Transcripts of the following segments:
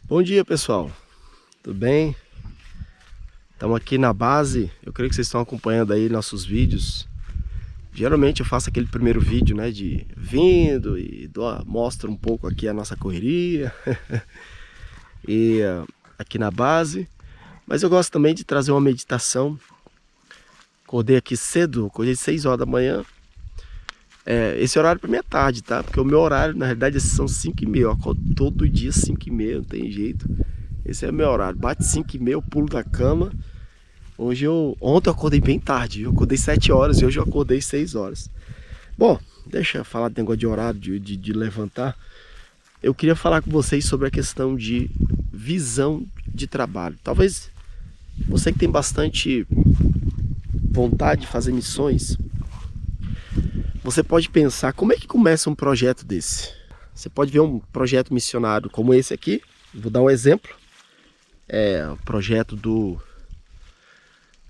Bom dia, pessoal. Tudo bem? Estamos aqui na base. Eu creio que vocês estão acompanhando aí nossos vídeos. Geralmente eu faço aquele primeiro vídeo, né, de vindo e mostro um pouco aqui a nossa correria e aqui na base. Mas eu gosto também de trazer uma meditação. Acordei aqui cedo, acordei 6 horas da manhã. Esse horário para mim é tarde, tá? Porque o meu horário, na realidade, são 5h30. Eu acordo todo dia 5h30, não tem jeito. Esse é o meu horário. Bate 5h30, eu pulo da cama. Ontem eu acordei bem tarde. Eu acordei 7 horas e hoje eu acordei 6 horas. Bom, deixa eu falar de negócio de horário, de levantar. Eu queria falar com vocês sobre a questão de visão de trabalho. Talvez você que tem bastante vontade de fazer missões, você pode pensar, como é que começa um projeto desse? Você pode ver um projeto missionário como esse aqui. Vou dar um exemplo. É o projeto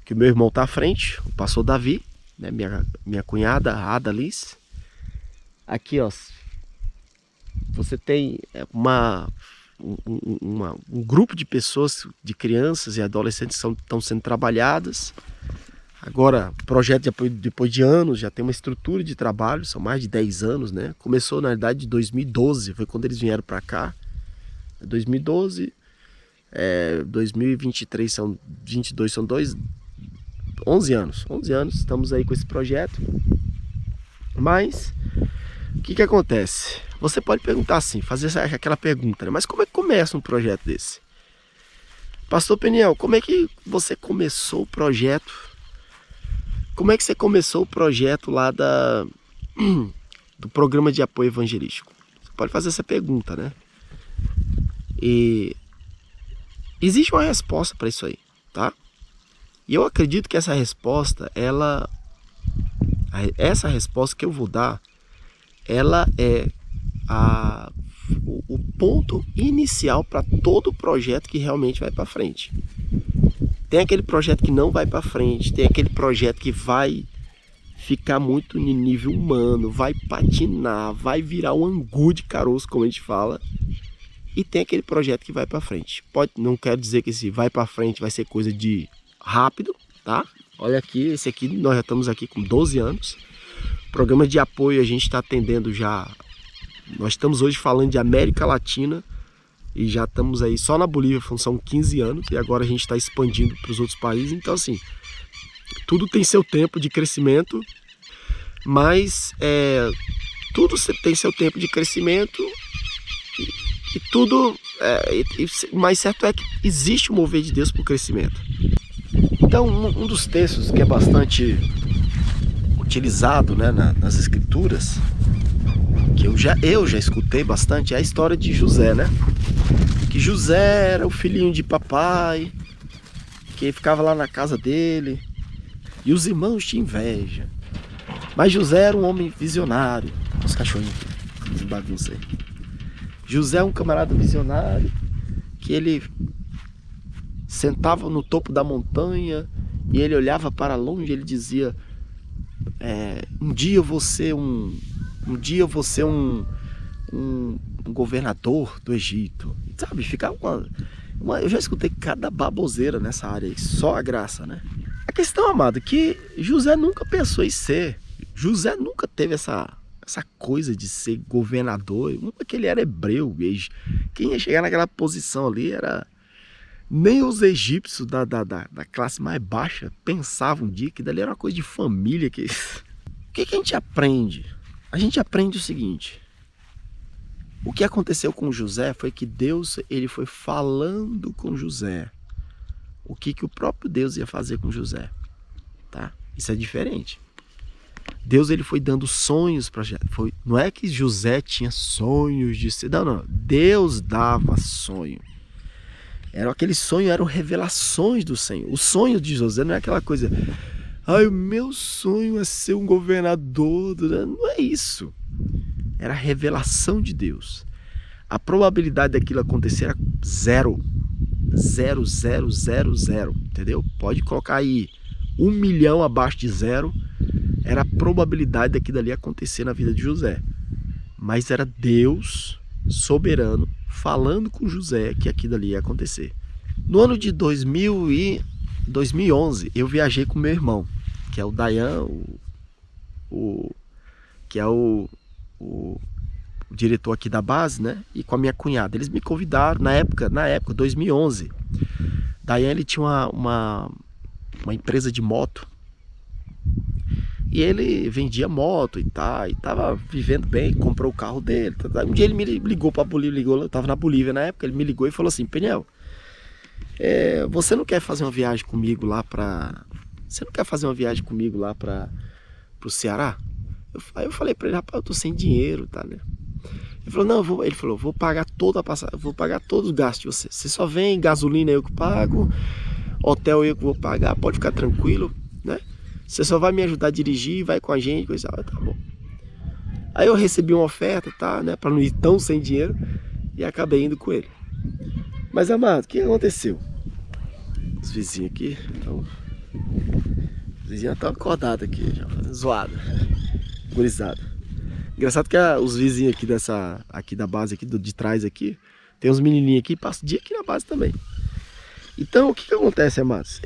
que o meu irmão está à frente, o pastor Davi, né? Minha cunhada, a Ada Liz. Aqui, ó, você tem um grupo de pessoas, de crianças e adolescentes que estão sendo trabalhadas. Agora, o projeto, depois de anos, já tem uma estrutura de trabalho, são mais de 10 anos, né? Começou, na verdade, de 2012, foi quando eles vieram para cá. 2012, 2023, 22, são 11 anos. 11 anos, estamos aí com esse projeto. Mas, o que acontece? Você pode perguntar assim, fazer aquela pergunta, né? Mas como é que começa um projeto desse? Pastor Peniel, como é que você começou o projeto? Como é que você começou o projeto lá do programa de apoio evangelístico? Você pode fazer essa pergunta, né? E existe uma resposta para isso aí, tá? E eu acredito que essa resposta, essa resposta que eu vou dar, ela é o ponto inicial para todo projeto que realmente vai para frente. Tem aquele projeto que não vai para frente, tem aquele projeto que vai ficar muito no nível humano, vai patinar, vai virar um angu de caroço, como a gente fala. E tem aquele projeto que vai para frente. Não quero dizer que esse vai para frente vai ser coisa de rápido, tá? Olha aqui, esse aqui, nós já estamos aqui com 12 anos. Programa de apoio a gente está atendendo já. Nós estamos hoje falando de América Latina. E já estamos aí, só na Bolívia são 15 anos, e agora a gente está expandindo para os outros países. Então assim, tudo tem seu tempo de crescimento, mas tudo tem seu tempo de crescimento, e tudo, o mais certo é que existe o mover de Deus para o crescimento. Então um dos textos que é bastante utilizado, né, nas escrituras, que eu já escutei bastante, é a história de José, né? Que José era o filhinho de papai, que ficava lá na casa dele, e os irmãos tinham inveja. Mas José era um homem visionário. Os cachorrinhos aqui, bagunça aí. José é um camarada visionário, que ele sentava no topo da montanha, e ele olhava para longe, e ele dizia, um dia eu vou ser um governador do Egito, sabe? Ficava eu já escutei cada baboseira nessa área aí, só a graça, né? A questão, amado, é que José nunca pensou em ser. José nunca teve essa coisa de ser governador, porque ele era hebreu. Quem ia chegar naquela posição ali era... Nem os egípcios da classe mais baixa pensavam um dia que dali era uma coisa de família. O que a gente aprende? A gente aprende o seguinte: o que aconteceu com José foi que Deus, ele foi falando com José o que o próprio Deus ia fazer com José, tá? Isso é diferente. Deus, ele foi dando sonhos para José. Não é que José tinha sonhos de ser, não. Deus dava sonho. Aquele sonho eram revelações do Senhor. O sonho de José não é aquela coisa, o meu sonho é ser um governador. Não é isso. Era a revelação de Deus. A probabilidade daquilo acontecer era 0. 0, 0, 0, 0. Entendeu? Pode colocar aí 1 milhão abaixo de 0. Era a probabilidade daquilo ali acontecer na vida de José. Mas era Deus soberano falando com José que aquilo ali ia acontecer. No ano de 2011, eu viajei com meu irmão, que é o Dayan, que é o diretor aqui da base, né? E com a minha cunhada. Eles me convidaram na época, 2011. Dayan, ele tinha uma empresa de moto. E ele vendia moto e tal, e tava vivendo bem, comprou o carro dele. Um dia ele me ligou pra Bolívia, eu tava na Bolívia na época, ele me ligou e falou assim: Peniel, você não quer fazer uma viagem comigo lá pra... Você não quer fazer uma viagem comigo lá pro Ceará? Aí eu falei pra ele: rapaz, eu tô sem dinheiro, tá, né? Ele falou: não, ele falou: vou pagar toda a passagem, vou pagar todos os gastos de você. Você só vem, gasolina eu que pago, hotel eu que vou pagar, pode ficar tranquilo, né? Você só vai me ajudar a dirigir, vai com a gente, coisa. Ah, tá bom. Aí eu recebi uma oferta, tá, né, pra não ir tão sem dinheiro, e acabei indo com ele. Mas, amado, o que aconteceu? Os vizinhos aqui estão... Os vizinhos estão acordados aqui, já fazendo zoada, gurizada. Engraçado que os vizinhos aqui da base, aqui de trás aqui, tem uns menininhos aqui, passam o dia aqui na base também. Então, o que acontece, amados?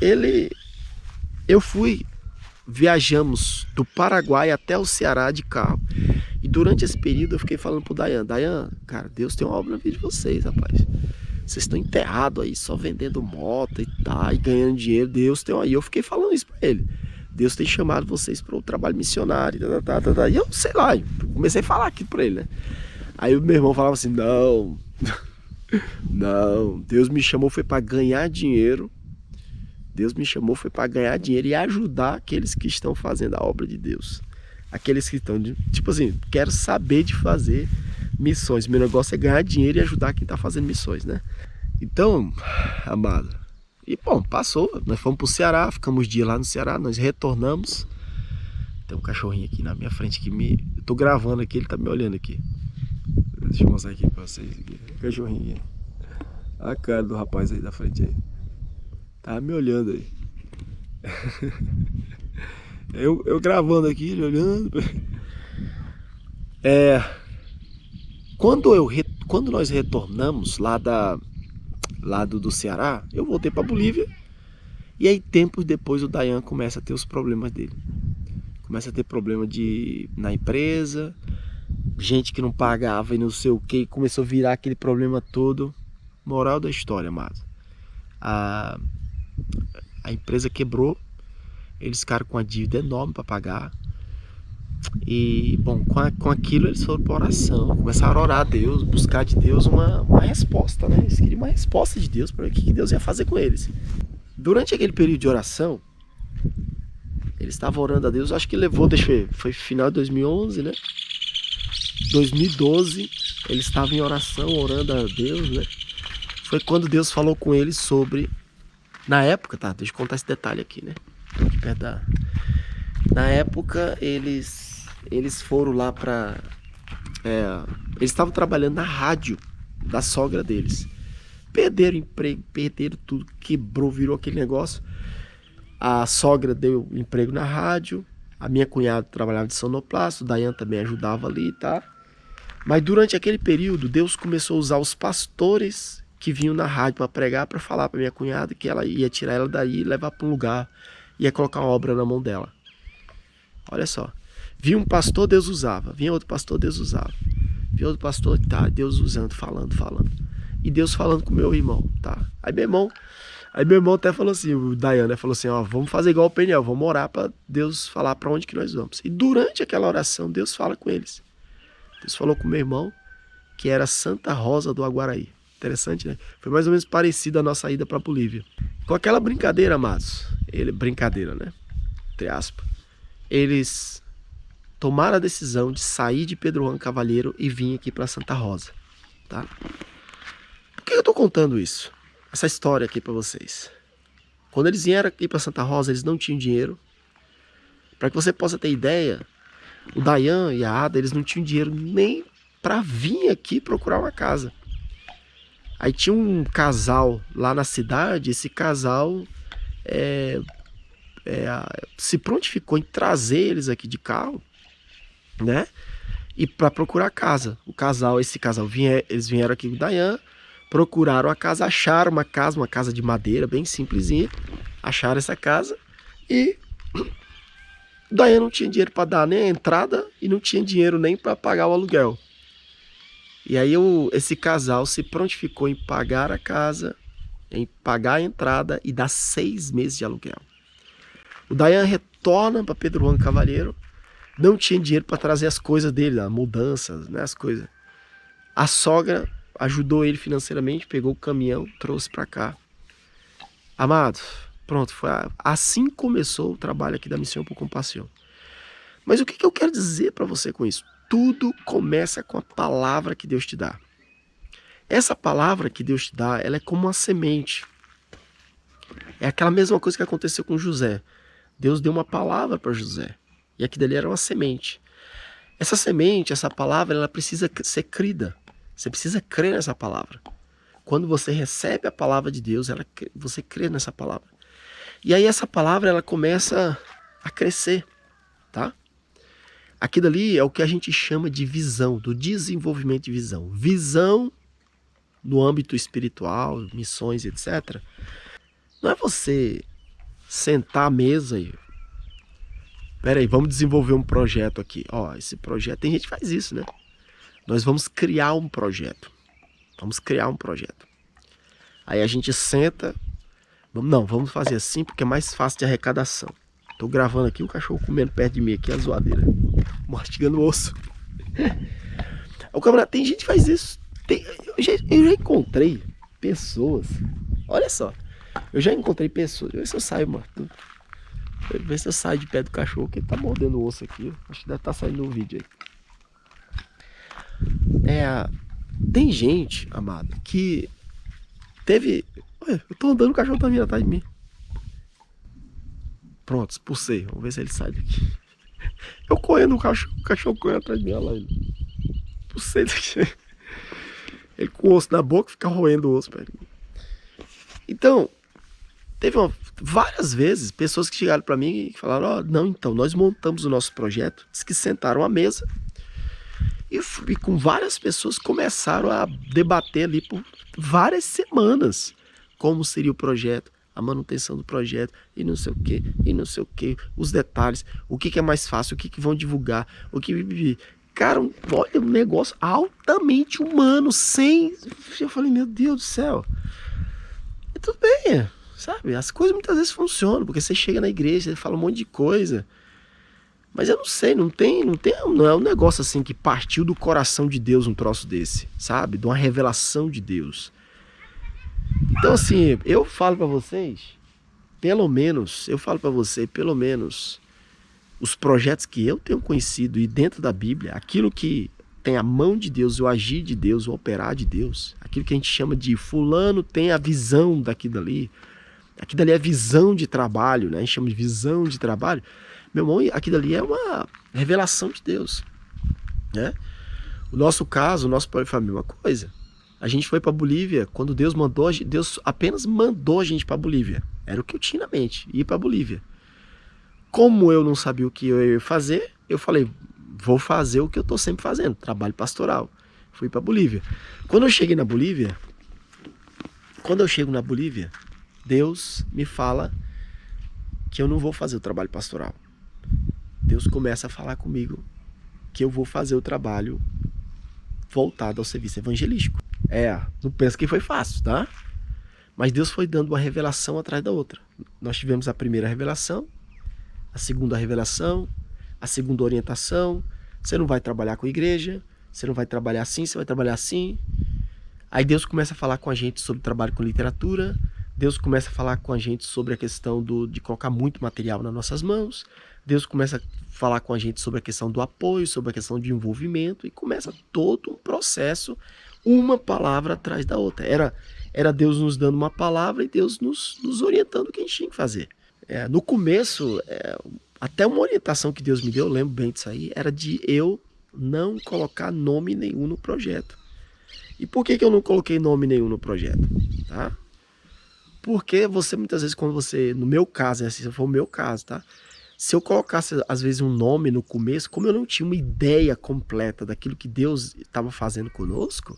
Viajamos do Paraguai até o Ceará de carro. E durante esse período eu fiquei falando pro Dayan: cara, Deus tem uma obra na vida de vocês, rapaz. Vocês estão enterrados aí, só vendendo moto e tal, e ganhando dinheiro. Deus tem uma... E eu fiquei falando isso pra ele: Deus tem chamado vocês para o trabalho missionário. E eu sei lá, comecei a falar aqui pra ele, né? Aí o meu irmão falava assim: não, Deus me chamou foi para ganhar dinheiro. Deus me chamou foi para ganhar dinheiro e ajudar aqueles que estão fazendo a obra de Deus. Aqueles que estão, tipo assim, quero saber de fazer missões. Meu negócio é ganhar dinheiro e ajudar quem está fazendo missões, né? Então, amado, e bom, passou. Nós fomos pro Ceará, ficamos uns dias lá no Ceará, nós retornamos. Tem um cachorrinho aqui na minha frente que eu tô gravando aqui, ele tá me olhando aqui. Deixa eu mostrar aqui pra vocês. Aqui. Cachorrinho. A cara do rapaz aí da frente aí. Tá me olhando aí. Eu gravando aqui, ele olhando. Quando nós retornamos lá do Ceará, eu voltei pra Bolívia. E aí, tempos depois, o Dayan começa a ter os problemas dele. Começa a ter problema na empresa, gente que não pagava e não sei o que, começou a virar aquele problema todo. Moral da história, amado. A empresa quebrou, eles ficaram com uma dívida enorme para pagar. E, bom, com aquilo eles foram para oração, começaram a orar a Deus, buscar de Deus uma resposta, né? Eles queriam uma resposta de Deus para ver o que Deus ia fazer com eles. Durante aquele período de oração, eles estavam orando a Deus, acho que levou, foi final de 2011, né? 2012, eles estavam em oração, orando a Deus, né? Foi quando Deus falou com eles sobre... Na época, tá? Deixa eu contar esse detalhe aqui, né? Aqui perto Na época, eles foram lá pra... eles estavam trabalhando na rádio da sogra deles. Perderam emprego, perderam tudo, quebrou, virou aquele negócio. A sogra deu emprego na rádio, a minha cunhada trabalhava de sonoplasta, o Dayan também ajudava ali, tá? Mas durante aquele período, Deus começou a usar os pastores que vinham na rádio para pregar, para falar para minha cunhada que ela ia tirar ela daí e levar para um lugar, ia colocar uma obra na mão dela. Olha só, vinha um pastor, Deus usava, vinha outro pastor, Deus usava, vinha outro pastor, tá, Deus usando, falando. E Deus falando com meu irmão, tá? Aí meu irmão até falou assim, o Dayan, né, falou assim: ó, vamos fazer igual o Peniel, vamos orar para Deus falar para onde que nós vamos. E durante aquela oração, Deus fala com eles. Deus falou com meu irmão, que era Santa Rosa do Aguaraí. Interessante, né? Foi mais ou menos parecido a nossa ida para Bolívia. Com aquela brincadeira, amados, brincadeira, né? Entre aspas. Eles tomaram a decisão de sair de Pedro Juan Cavalheiro e vir aqui para Santa Rosa, tá? Por que eu tô contando isso? Essa história aqui para vocês. Quando eles vieram aqui para Santa Rosa, eles não tinham dinheiro. Para que você possa ter ideia, o Dayan e a Ada, eles não tinham dinheiro nem para vir aqui procurar uma casa. Aí tinha um casal lá na cidade, esse casal se prontificou em trazer eles aqui de carro, né? e para procurar casa. Esse casal, eles vieram aqui com o Dayan, procuraram a casa, acharam uma casa de madeira, bem simplesinha, acharam essa casa e o Dayan não tinha dinheiro para dar nem a entrada e não tinha dinheiro nem para pagar o aluguel. E aí esse casal se prontificou em pagar a casa, em pagar a entrada e dar 6 meses de aluguel. O Dayan retorna para Pedro Juan Cavalheiro, não tinha dinheiro para trazer as coisas dele, as mudanças, né, as coisas. A sogra ajudou ele financeiramente, pegou o caminhão, trouxe para cá. Amado, pronto, assim começou o trabalho aqui da Missão por Compaixão. Mas o que eu quero dizer para você com isso? Tudo começa com a palavra que Deus te dá. Essa palavra que Deus te dá, ela é como uma semente. É aquela mesma coisa que aconteceu com José. Deus deu uma palavra para José. E aqui dali era uma semente. Essa semente, essa palavra, ela precisa ser crida. Você precisa crer nessa palavra. Quando você recebe a palavra de Deus, você crê nessa palavra. E aí essa palavra, ela começa a crescer, tá? Aqui dali é o que a gente chama de visão, do desenvolvimento de visão. Visão no âmbito espiritual, missões, etc. Não é você sentar à mesa e... Peraí, vamos desenvolver um projeto aqui. Ó, esse projeto, tem gente que faz isso, né? Nós vamos criar um projeto. Vamos criar um projeto. Aí a gente senta... Vamos fazer assim porque é mais fácil de arrecadação. Tô gravando aqui, o cachorro comendo perto de mim aqui, a zoadeira. Mastigando o osso. O camarada, tem gente que faz isso. Eu já encontrei pessoas. Olha só. Eu já encontrei pessoas. Deixa eu ver se eu saio, mano. Ver se eu saio de pé do cachorro, que ele tá mordendo o osso aqui. Acho que deve estar saindo no vídeo aí. Tem gente, amado, que teve... Olha, eu tô andando, o cachorro tá vindo atrás de mim. Pronto, expulsei. Vamos ver se ele sai daqui. Eu correndo, o cachorro correndo atrás de mim. Olha lá ele. Expulsei daqui. Ele com o osso na boca fica roendo o osso perto de mim. Então, teve várias vezes pessoas que chegaram para mim e falaram: ó, não, então, nós montamos o nosso projeto. Diz que sentaram à mesa e com várias pessoas começaram a debater ali por várias semanas como seria o projeto, a manutenção do projeto e não sei o que, os detalhes, o que é mais fácil, o que vão divulgar, o que... Cara, olha, um negócio altamente humano, sem... Eu falei, meu Deus do céu. E tudo bem, sabe? As coisas muitas vezes funcionam, porque você chega na igreja, você fala um monte de coisa. Mas eu não sei, não é um negócio assim que partiu do coração de Deus um troço desse, sabe? De uma revelação de Deus. Então assim, eu falo pra vocês, pelo menos os projetos que eu tenho conhecido e dentro da Bíblia, aquilo que tem a mão de Deus, o agir de Deus, o operar de Deus, aquilo que a gente chama de fulano tem a visão daqui dali é visão de trabalho, né? A gente chama de visão de trabalho. Meu irmão, aqui dali é uma revelação de Deus, né? O nosso caso, o nosso pai foi a mesma coisa. A gente foi para Bolívia, quando Deus apenas mandou a gente para Bolívia. Era o que eu tinha na mente, ir para Bolívia. Como eu não sabia o que eu ia fazer, eu falei, vou fazer o que eu estou sempre fazendo, trabalho pastoral. Fui para Bolívia. Quando eu chego na Bolívia, Deus me fala que eu não vou fazer o trabalho pastoral. Deus começa a falar comigo que eu vou fazer o trabalho voltado ao serviço evangelístico. Não pensa que foi fácil, tá? Mas Deus foi dando uma revelação atrás da outra. Nós tivemos a primeira revelação, a segunda revelação, a segunda orientação. Você não vai trabalhar com a igreja, você não vai trabalhar assim, você vai trabalhar assim. Aí Deus começa a falar com a gente sobre trabalho com literatura. Deus começa a falar com a gente sobre a questão de colocar muito material nas nossas mãos. Deus começa a falar com a gente sobre a questão do apoio, sobre a questão de envolvimento. E começa todo um processo, uma palavra atrás da outra. Era Deus nos dando uma palavra e Deus nos orientando o que a gente tinha que fazer. No começo, até uma orientação que Deus me deu, eu lembro bem disso aí, era de eu não colocar nome nenhum no projeto. E por que eu não coloquei nome nenhum no projeto? Tá? Porque muitas vezes, no meu caso, se for o meu caso, tá? Se eu colocasse, às vezes, um nome no começo, como eu não tinha uma ideia completa daquilo que Deus estava fazendo conosco,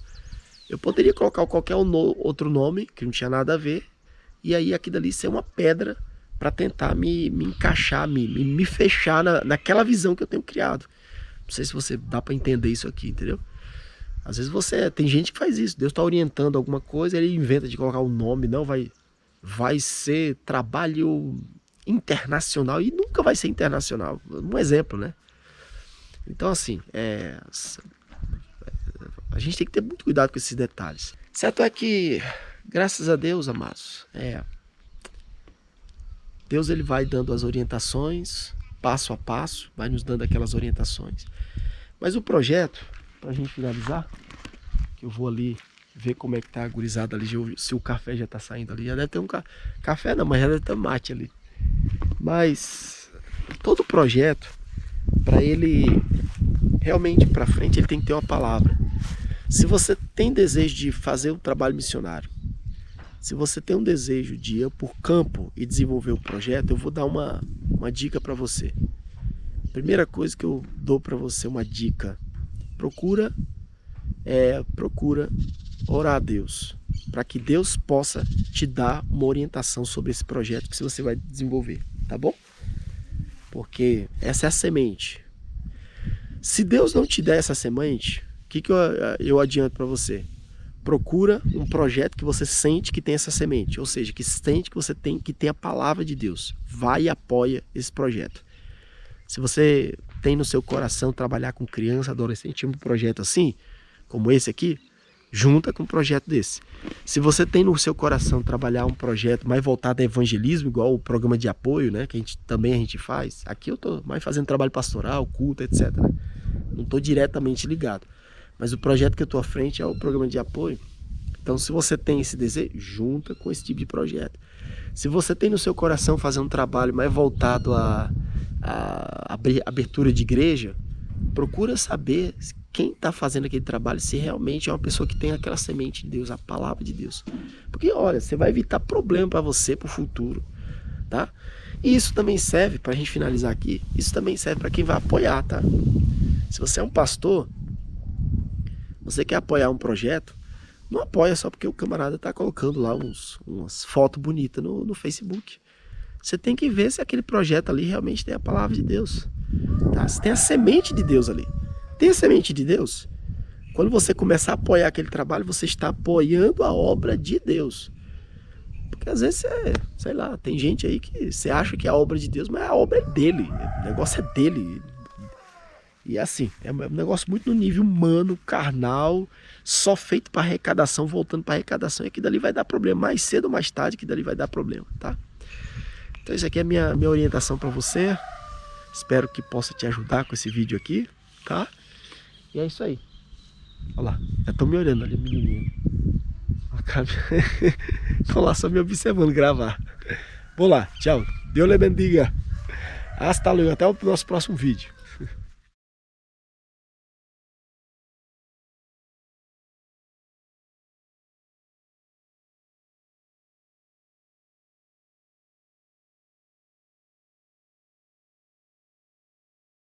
eu poderia colocar qualquer outro nome, que não tinha nada a ver, e aí aquilo ali ser uma pedra para tentar me encaixar, me fechar naquela visão que eu tenho criado. Não sei se você dá para entender isso aqui, entendeu? Às vezes tem gente que faz isso, Deus está orientando alguma coisa, ele inventa de colocar um nome, não, vai ser trabalho internacional, e nunca vai ser internacional. Um exemplo, né? Então, assim, a gente tem que ter muito cuidado com esses detalhes. Certo é que, graças a Deus, amados, Deus ele vai dando as orientações, passo a passo, vai nos dando aquelas orientações. Mas o projeto, para a gente finalizar, que eu vou ali ver como é que tá a gurizada ali, se o café já tá saindo ali. Já deve ter um café não, mas já deve ter mate ali. Mas todo projeto, para ele realmente para frente, ele tem que ter uma palavra. Se você tem desejo de fazer um trabalho missionário, se você tem um desejo de ir por campo e desenvolver o projeto, eu vou dar uma dica para você. Primeira coisa que eu dou para você, uma dica: procura orar a Deus, para que Deus possa te dar uma orientação sobre esse projeto que você vai desenvolver, tá bom? Porque essa é a semente. Se Deus não te der essa semente, o que eu adianto para você? Procura um projeto que você sente que tem essa semente, ou seja, que sente que você tem a palavra de Deus. Vai e apoia esse projeto. Se você tem no seu coração trabalhar com criança, adolescente, um projeto assim, como esse aqui, junta com um projeto desse. Se você tem no seu coração trabalhar um projeto mais voltado a evangelismo, igual o programa de apoio, né, que a gente faz, aqui eu estou mais fazendo trabalho pastoral, culto, etc. Né? Não estou diretamente ligado. Mas o projeto que eu estou à frente é o programa de apoio. Então, se você tem esse desejo, junta com esse tipo de projeto. Se você tem no seu coração fazer um trabalho mais voltado a abertura de igreja, procura saber quem está fazendo aquele trabalho, se realmente é uma pessoa que tem aquela semente de Deus, a palavra de Deus. Porque, olha, você vai evitar problema para você, para o futuro, tá? E isso também serve, para a gente finalizar aqui, isso também serve para quem vai apoiar, tá? Se você é um pastor, você quer apoiar um projeto, não apoia só porque o camarada está colocando lá umas fotos bonitas no Facebook. Você tem que ver se aquele projeto ali realmente tem a palavra de Deus. Tá? Se tem a semente de Deus ali. Tem a semente de Deus? Quando você começar a apoiar aquele trabalho, você está apoiando a obra de Deus. Porque às vezes, sei lá, tem gente aí que você acha que é a obra de Deus, mas a obra é dele. O negócio é dele. E assim, é um negócio muito no nível humano, carnal, só feito para arrecadação, voltando para arrecadação, e que dali vai dar problema. Mais cedo ou mais tarde que dali vai dar problema, tá? Então isso aqui é a minha orientação para você. Espero que possa te ajudar com esse vídeo aqui, tá? E é isso aí. Olha lá, já estão me olhando ali, menininho. Estão lá só me observando gravar. Vou lá, tchau. Deus lhe bendiga. Hasta luego, até o nosso próximo vídeo.